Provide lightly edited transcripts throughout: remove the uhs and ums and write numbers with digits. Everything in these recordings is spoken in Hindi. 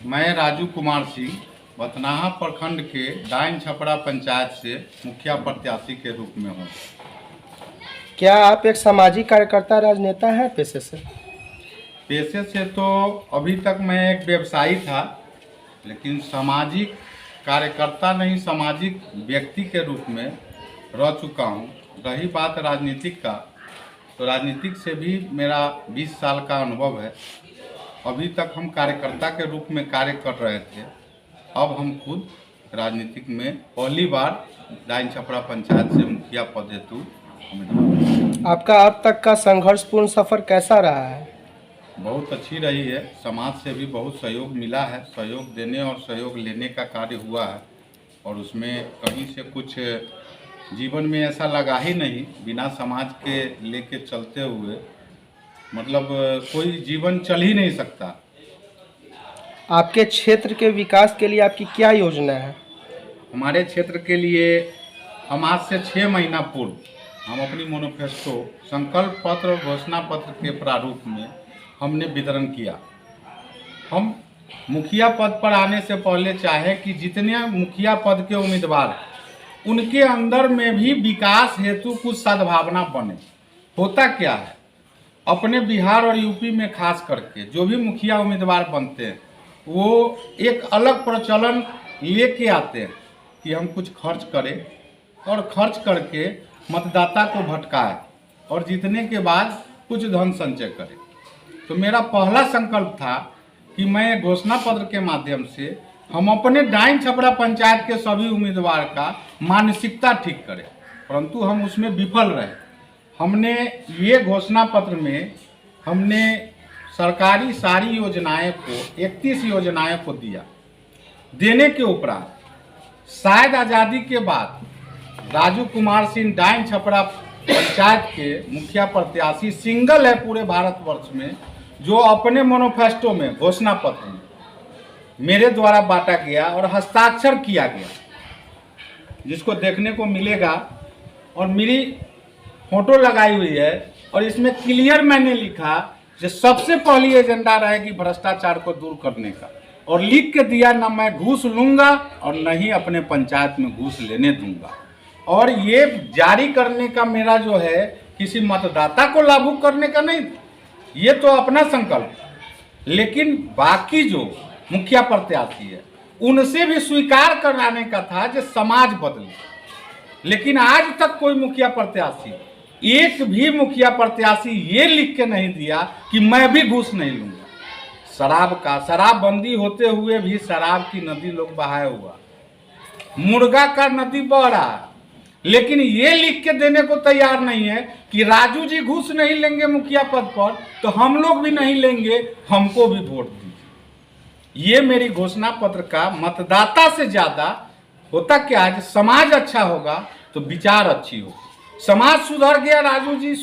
मैं राजू कुमार सिंह बथनाहा प्रखंड के डाइन छपरा पंचायत से मुखिया प्रत्याशी के रूप में हूँ। क्या आप एक सामाजिक कार्यकर्ता राजनेता हैं पेशे से? पेशे से तो अभी तक मैं एक व्यवसायी था, लेकिन सामाजिक कार्यकर्ता नहीं, सामाजिक व्यक्ति के रूप में रह चुका हूँ। रही बात राजनीतिक का, तो राजनीतिक से भी मेरा 20 साल का अनुभव है। अभी तक हम कार्यकर्ता के रूप में कार्य कर रहे थे, अब हम खुद राजनीतिक में पहली बार डाइन छपरा पंचायत से मुखिया पद हेतु उम्मीदवार। आपका अब तक का संघर्षपूर्ण सफर कैसा रहा है? बहुत अच्छी रही है। समाज से भी बहुत सहयोग मिला है। सहयोग देने और सहयोग लेने का कार्य हुआ है, और उसमें कहीं से कुछ जीवन में ऐसा लगा ही नहीं बिना समाज के लेके चलते हुए, मतलब कोई जीवन चल ही नहीं सकता। आपके क्षेत्र के विकास के लिए आपकी क्या योजना है? हमारे क्षेत्र के लिए हम आज से 6 महीना पूर्व हम अपनी मैनिफेस्टो, संकल्प पत्र, घोषणा पत्र के प्रारूप में हमने वितरण किया। हम मुखिया पद पर आने से पहले चाहे कि जितने मुखिया पद के उम्मीदवार उनके अंदर में भी विकास हेतु कुछ सद्भावना बने। होता क्या है, अपने बिहार और यूपी में खास करके जो भी मुखिया उम्मीदवार बनते हैं वो एक अलग प्रचलन लेके आते हैं कि हम कुछ खर्च करें और खर्च करके मतदाता को भटकाए और जीतने के बाद कुछ धन संचय करें। तो मेरा पहला संकल्प था कि मैं घोषणा पत्र के माध्यम से हम अपने डाइन छपरा पंचायत के सभी उम्मीदवार का मानसिकता ठीक करें, परंतु हम उसमें विफल रहे। हमने ये घोषणा पत्र में हमने सरकारी सारी योजनाएं को, 31 योजनाएं को दिया। देने के उपरांत शायद आज़ादी के बाद राजू कुमार सिंह डाइन छपरा पंचायत के मुखिया प्रत्याशी सिंगल है पूरे भारतवर्ष में जो अपने मैनिफेस्टो में, घोषणा पत्र में मेरे द्वारा बांटा गया और हस्ताक्षर किया गया, जिसको देखने को मिलेगा। और मेरी फोटो लगाई हुई है और इसमें क्लियर मैंने लिखा कि सबसे पहली एजेंडा रहेगी भ्रष्टाचार को दूर करने का, और लिख के दिया ना मैं घूस लूंगा और न ही अपने पंचायत में घूस लेने दूंगा। और ये जारी करने का मेरा जो है किसी मतदाता को लाभुक करने का नहीं, ये तो अपना संकल्प। लेकिन बाकी जो मुखिया प्रत्याशी है उनसे भी स्वीकार कराने का था कि समाज बदले। लेकिन आज तक कोई मुखिया प्रत्याशी, एक भी मुखिया प्रत्याशी ये लिख के नहीं दिया कि मैं भी घूस नहीं लूंगा। शराबबंदी होते हुए भी शराब की नदी लोग बहाए हुआ, मुर्गा का नदी बह रहा है, लेकिन ये लिख के देने को तैयार नहीं है कि राजू जी घूस नहीं लेंगे मुखिया पद पर तो हम लोग भी नहीं लेंगे, हमको भी वोट दीजिए। ये मेरी घोषणा पत्र का मतदाता से ज्यादा होता क्या है कि समाज अच्छा होगा तो विचार अच्छी होगी। समाज सुधर गया, राजू जी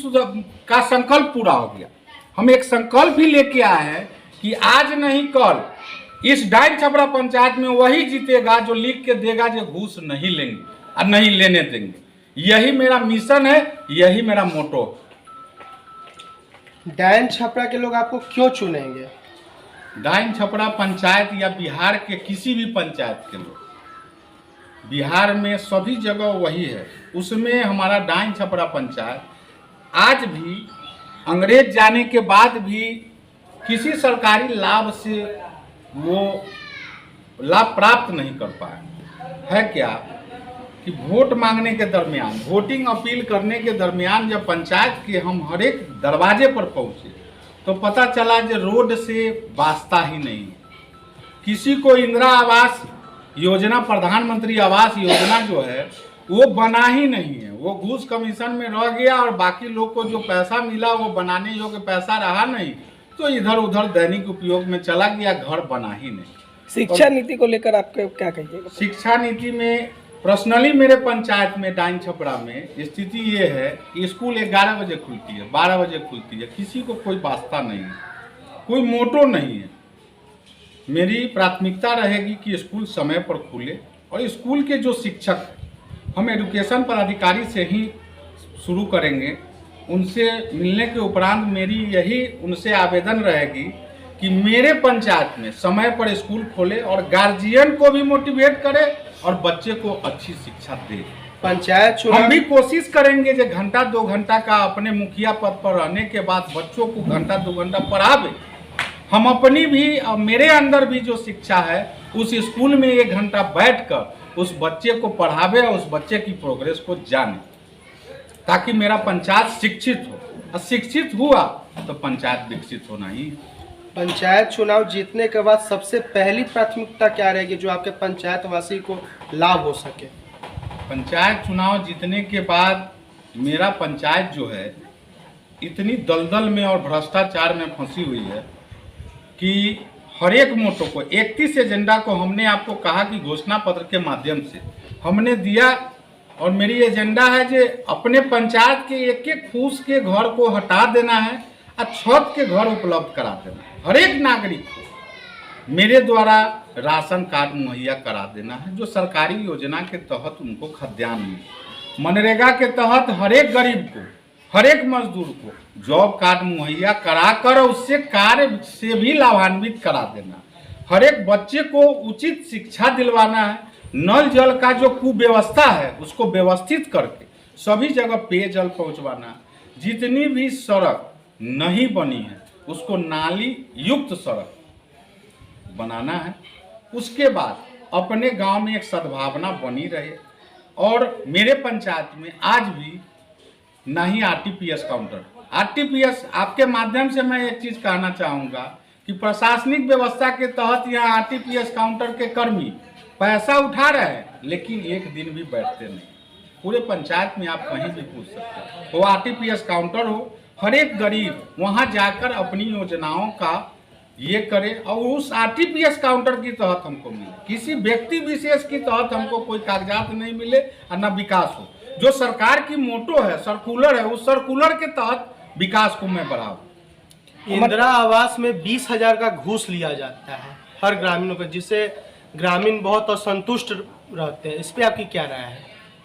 का संकल्प पूरा हो गया। हम एक संकल्प ही लेके आए हैं कि आज नहीं कल इस डाइन छपरा पंचायत में वही जीतेगा जो लिख के देगा जो घूस नहीं लेंगे और नहीं लेने देंगे। यही मेरा मिशन है, यही मेरा मोटो। डाइन छपरा के लोग आपको क्यों चुनेंगे? डाइन छपरा पंचायत या बिहार के किसी भी पंचायत के लोग, बिहार में सभी जगह वही है, उसमें हमारा डाइन छपरा पंचायत आज भी अंग्रेज जाने के बाद भी किसी सरकारी लाभ से वो लाभ प्राप्त नहीं कर पाए। है क्या कि वोट मांगने के दरमियान, वोटिंग अपील करने के दरमियान जब पंचायत के हम हर एक दरवाजे पर पहुंचे तो पता चला कि रोड से वास्ता ही नहीं। किसी को इंदिरा आवास योजना, प्रधानमंत्री आवास योजना जो है वो बना ही नहीं है, वो घूस कमीशन में रह गया और बाकी लोग को जो पैसा मिला वो बनाने योग्य पैसा रहा नहीं, तो इधर उधर दैनिक उपयोग में चला गया, घर बना ही नहीं। शिक्षा नीति को लेकर आपके क्या कहिएगा? शिक्षा नीति में पर्सनली मेरे पंचायत में डाइन छपरा में स्थिति ये है कि स्कूल 11 बजे खुलती है, 12 बजे खुलती है, किसी को कोई वास्ता नहीं है, कोई मोटो नहीं है। मेरी प्राथमिकता रहेगी कि स्कूल समय पर खुले और स्कूल के जो शिक्षक, हम एजुकेशन पदाधिकारी से ही शुरू करेंगे, उनसे मिलने के उपरांत मेरी यही उनसे आवेदन रहेगी कि मेरे पंचायत में समय पर स्कूल खोले और गार्जियन को भी मोटिवेट करे और बच्चे को अच्छी शिक्षा दे। पंचायत हम चुनाव भी कोशिश करेंगे जो घंटा 2 घंटा का अपने मुखिया पद पर रहने के बाद बच्चों को घंटा 2 घंटा पढ़ावे। हम अपनी भी मेरे अंदर भी जो शिक्षा है उस स्कूल में 1 घंटा बैठकर उस बच्चे को पढ़ावे और उस बच्चे की प्रोग्रेस को जाने, ताकि मेरा पंचायत शिक्षित हो। और शिक्षित हुआ तो पंचायत विकसित होना ही। पंचायत चुनाव जीतने के बाद सबसे पहली प्राथमिकता क्या रहेगी जो आपके पंचायत वासी को लाभ हो सके? पंचायत चुनाव जीतने के बाद मेरा पंचायत जो है इतनी दलदल में और भ्रष्टाचार में फंसी हुई है कि हर एक मोटो को 31 एजेंडा को हमने आपको कहा कि घोषणा पत्र के माध्यम से हमने दिया, और मेरी एजेंडा है जो अपने पंचायत के एक एक फूस के घर को हटा देना है और छत के घर उपलब्ध करा देना है। हर एक नागरिक को मेरे द्वारा राशन कार्ड मुहैया करा देना है, जो सरकारी योजना के तहत उनको खाद्यान्न मिले। मनरेगा के तहत हर एक गरीब को, हर एक मजदूर को जॉब कार्ड मुहैया कराकर उससे कार्य से भी लाभान्वित करा देना। हर एक बच्चे को उचित शिक्षा दिलवाना है। नल जल का जो कुव्यवस्था है उसको व्यवस्थित करके सभी जगह पेयजल पहुंचवाना। जितनी भी सड़क नहीं बनी है उसको नाली युक्त सड़क बनाना है। उसके बाद अपने गांव में एक सद्भावना बनी रहे। और मेरे पंचायत में आज भी नहीं आरटीपीएस काउंटर। आरटीपीएस आपके माध्यम से मैं एक चीज़ कहना चाहूँगा कि प्रशासनिक व्यवस्था के तहत यहाँ आरटीपीएस काउंटर के कर्मी पैसा उठा रहे हैं लेकिन एक दिन भी बैठते नहीं। पूरे पंचायत में आप कहीं भी पूछ सकते हैं, वो आरटीपीएस काउंटर हो, हर एक गरीब वहाँ जाकर अपनी योजनाओं का ये करे और उस आरटीपीएस काउंटर की तहत हमको मिले। किसी व्यक्ति विशेष की तहत हमको कोई कागजात नहीं मिले और न विकास हो। जो सरकार की मोटो है, सर्कुलर है, उस सर्कुलर के तहत विकास को मैं बढ़ाऊं। इंदिरा आवास में 20,000 का घूस लिया जाता है हर ग्रामीणों को, जिससे ग्रामीण बहुत असंतुष्ट रहते हैं। इस पे आपकी क्या राय है?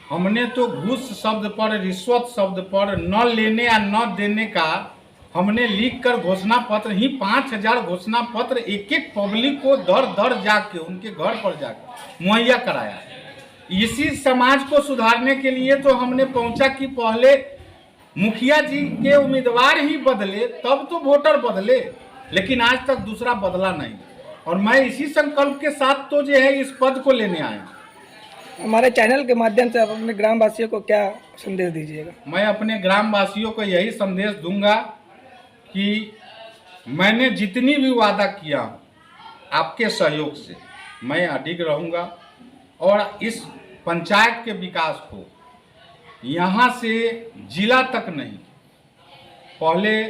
हमने तो घूस शब्द पर, रिश्वत शब्द पर, न लेने या न देने का हमने लिख कर घोषणा पत्र ही 5,000 घोषणा पत्र एक एक पब्लिक को दर दर जाके उनके घर पर जाकर मुहैया कराया। इसी समाज को सुधारने के लिए तो हमने पहुंचा कि पहले मुखिया जी के उम्मीदवार ही बदले तब तो वोटर बदले, लेकिन आज तक दूसरा बदला नहीं। और मैं इसी संकल्प के साथ तो जो है इस पद को लेने आया। हमारे चैनल के माध्यम से आप अपने ग्रामवासियों को क्या संदेश दीजिएगा? मैं अपने ग्रामवासियों को यही संदेश दूंगा कि मैंने जितनी भी वादा किया आपके सहयोग से मैं अडिग रहूंगा और इस पंचायत के विकास को यहाँ से जिला तक नहीं, पहले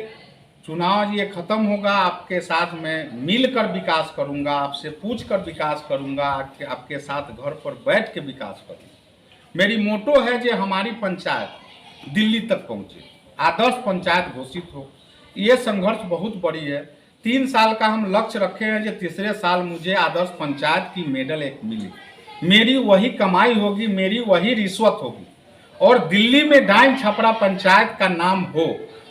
चुनाव ये खत्म होगा, आपके साथ मैं मिलकर विकास करूंगा, आपसे पूछकर विकास करूंगा, आपके साथ घर पर बैठ के विकास करूंगा। मेरी मोटो है कि हमारी पंचायत दिल्ली तक पहुंचे, आदर्श पंचायत घोषित हो। ये संघर्ष बहुत बड़ी है। 3 साल का हम लक्ष्य रखे हैं जो तीसरे साल मुझे आदर्श पंचायत की मेडल एक मिली। मेरी वही कमाई होगी, मेरी वही रिश्वत होगी और दिल्ली में डाइन छपरा पंचायत का नाम हो,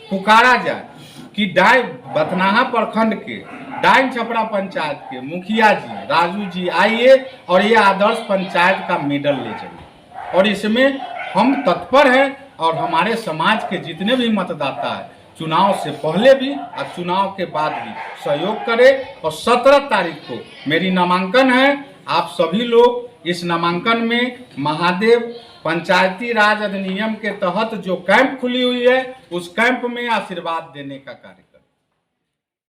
पुकारा जाए कि बथनाहा प्रखंड के डाइन छपरा पंचायत के मुखिया जी राजू जी आइए और ये आदर्श पंचायत का मेडल ले जाइए। और इसमें हम तत्पर हैं और हमारे समाज के जितने भी मतदाता हैं चुनाव से पहले भी और चुनाव के बाद भी सहयोग करें। और 17 तारीख को मेरी नामांकन है। आप सभी लोग इस नामांकन में महादेव पंचायती राज अधिनियम के तहत जो कैंप खुली हुई है उस कैंप में आशीर्वाद देने का कार्य